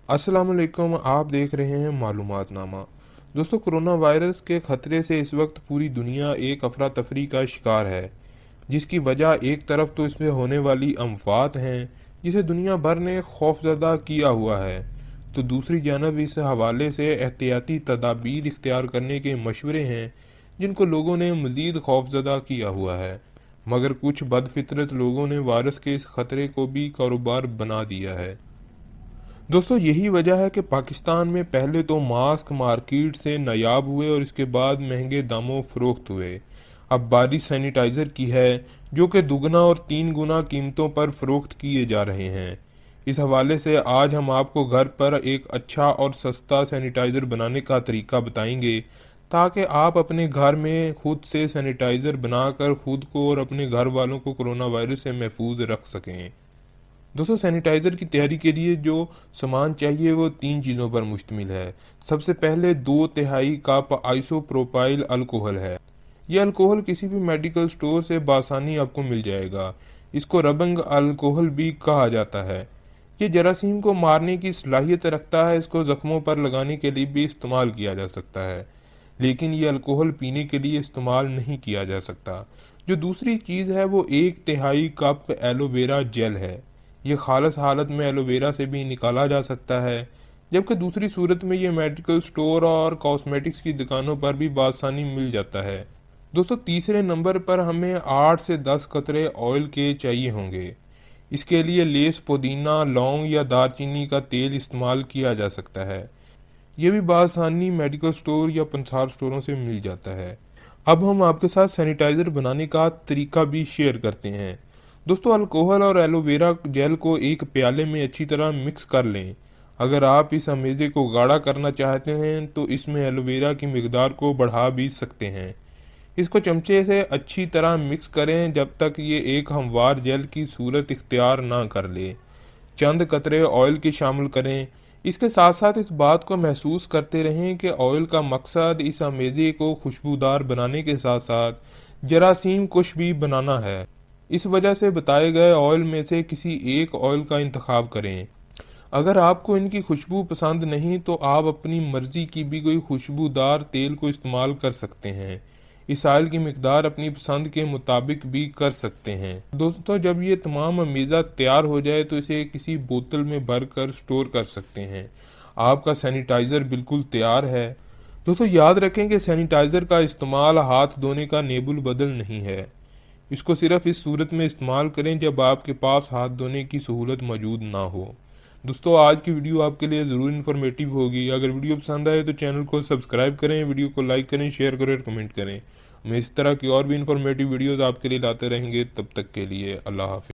अस्सलाम वालेकुम, आप देख रहे हैं मालूमातनामा। दोस्तों, कोरोना वायरस के खतरे से इस वक्त पूरी दुनिया एक अफरा तफरी का शिकार है, जिसकी वजह एक तरफ तो इसमें होने वाली अमवात हैं जिसे दुनिया भर ने खौफजदा किया हुआ है, तो दूसरी जानब इस हवाले से एहतियाती तदाबीर इख्तियार करने के मशवरे हैं जिनको लोगों ने मज़ीद खौफजदा किया हुआ है। मगर कुछ बदफितरत लोगों ने वायरस के इस खतरे को भी कारोबार बना दिया है। दोस्तों, यही वजह है कि पाकिस्तान में पहले तो मास्क मार्केट से नायाब हुए और इसके बाद महंगे दामों फरोख्त हुए। अब बारी सैनिटाइज़र की है, जो कि दुगना और 3 गुना कीमतों पर फरोख्त किए जा रहे हैं। इस हवाले से आज हम आपको घर पर एक अच्छा और सस्ता सैनिटाइज़र बनाने का तरीका बताएंगे, ताकि आप अपने घर में खुद से सैनिटाइज़र बनाकर खुद को और अपने घर वालों को कोरोना वायरस से महफूज रख सकें। दोस्तों, सैनिटाइज़र की तैयारी के लिए जो सामान चाहिए वो 3 चीज़ों पर मुश्तमिल है। सबसे पहले 2/3 कप आइसोप्रोपाइल अल्कोहल है। यह अल्कोहल किसी भी मेडिकल स्टोर से बासानी आपको मिल जाएगा। इसको रबंग अल्कोहल भी कहा जाता है। ये जरासीम को मारने की सलाहियत रखता है। इसको ज़ख्मों पर लगाने के लिए भी इस्तेमाल किया जा सकता है, लेकिन ये अल्कोहल पीने के लिए इस्तेमाल नहीं किया जा सकता। जो दूसरी चीज़ है वो 1/3 कप एलोवेरा जेल है। ये खालस हालत में एलोवेरा से भी निकाला जा सकता है, जबकि दूसरी सूरत में ये मेडिकल स्टोर और कॉस्मेटिक्स की दुकानों पर भी बआसानी मिल जाता है। दोस्तों, तीसरे नंबर पर हमें 8 से 10 कतरे ऑयल के चाहिए होंगे। इसके लिए लेस, पुदीना, लौंग या दालचीनी का तेल इस्तेमाल किया जा सकता है। ये भी बआसानी मेडिकल स्टोर या पंसार स्टोरों से मिल जाता है। अब हम आपके साथ सैनिटाइज़र बनाने का तरीका भी शेयर करते हैं। दोस्तों, अल्कोहल और एलोवेरा जेल को एक प्याले में अच्छी तरह मिक्स कर लें। अगर आप इस अमेज़े को गाढ़ा करना चाहते हैं तो इसमें एलोवेरा की मिकदार को बढ़ा भी सकते हैं। इसको चमचे से अच्छी तरह मिक्स करें जब तक ये एक हमवार जेल की सूरत इख्तियार ना कर ले। चंद कतरे ऑयल के शामिल करें। इसके साथ साथ इस बात को महसूस करते रहें कि ऑयल का मकसद इस अमेज़े को खुशबूदार बनाने के साथ साथ जरासीम कुश भी बनाना है। इस वजह से बताए गए ऑयल में से किसी एक ऑयल का इंतखाब करें। अगर आपको इनकी खुशबू पसंद नहीं तो आप अपनी मर्जी की भी कोई खुशबूदार तेल को इस्तेमाल कर सकते हैं। इस ऑयल की मिकदार अपनी पसंद के मुताबिक भी कर सकते हैं। दोस्तों, जब ये तमाम अमेज़ा तैयार हो जाए तो इसे किसी बोतल में भर कर स्टोर कर सकते हैं। आपका सैनिटाइज़र बिल्कुल तैयार है। दोस्तों, याद रखें कि सैनिटाइज़र का इस्तेमाल हाथ धोने का नेबुल बदल नहीं है। इसको सिर्फ इस सूरत में इस्तेमाल करें जब आपके पास हाथ धोने की सहूलत मौजूद ना हो। दोस्तों, आज की वीडियो आपके लिए ज़रूर इन्फॉर्मेटिव होगी। अगर वीडियो पसंद आए तो चैनल को सब्सक्राइब करें, वीडियो को लाइक करें, शेयर करें और कमेंट करें। हम इस तरह की और भी इन्फॉर्मेटिव वीडियोज़ आपके लिए लाते रहेंगे। तब तक के लिए अल्लाह हाफिज़।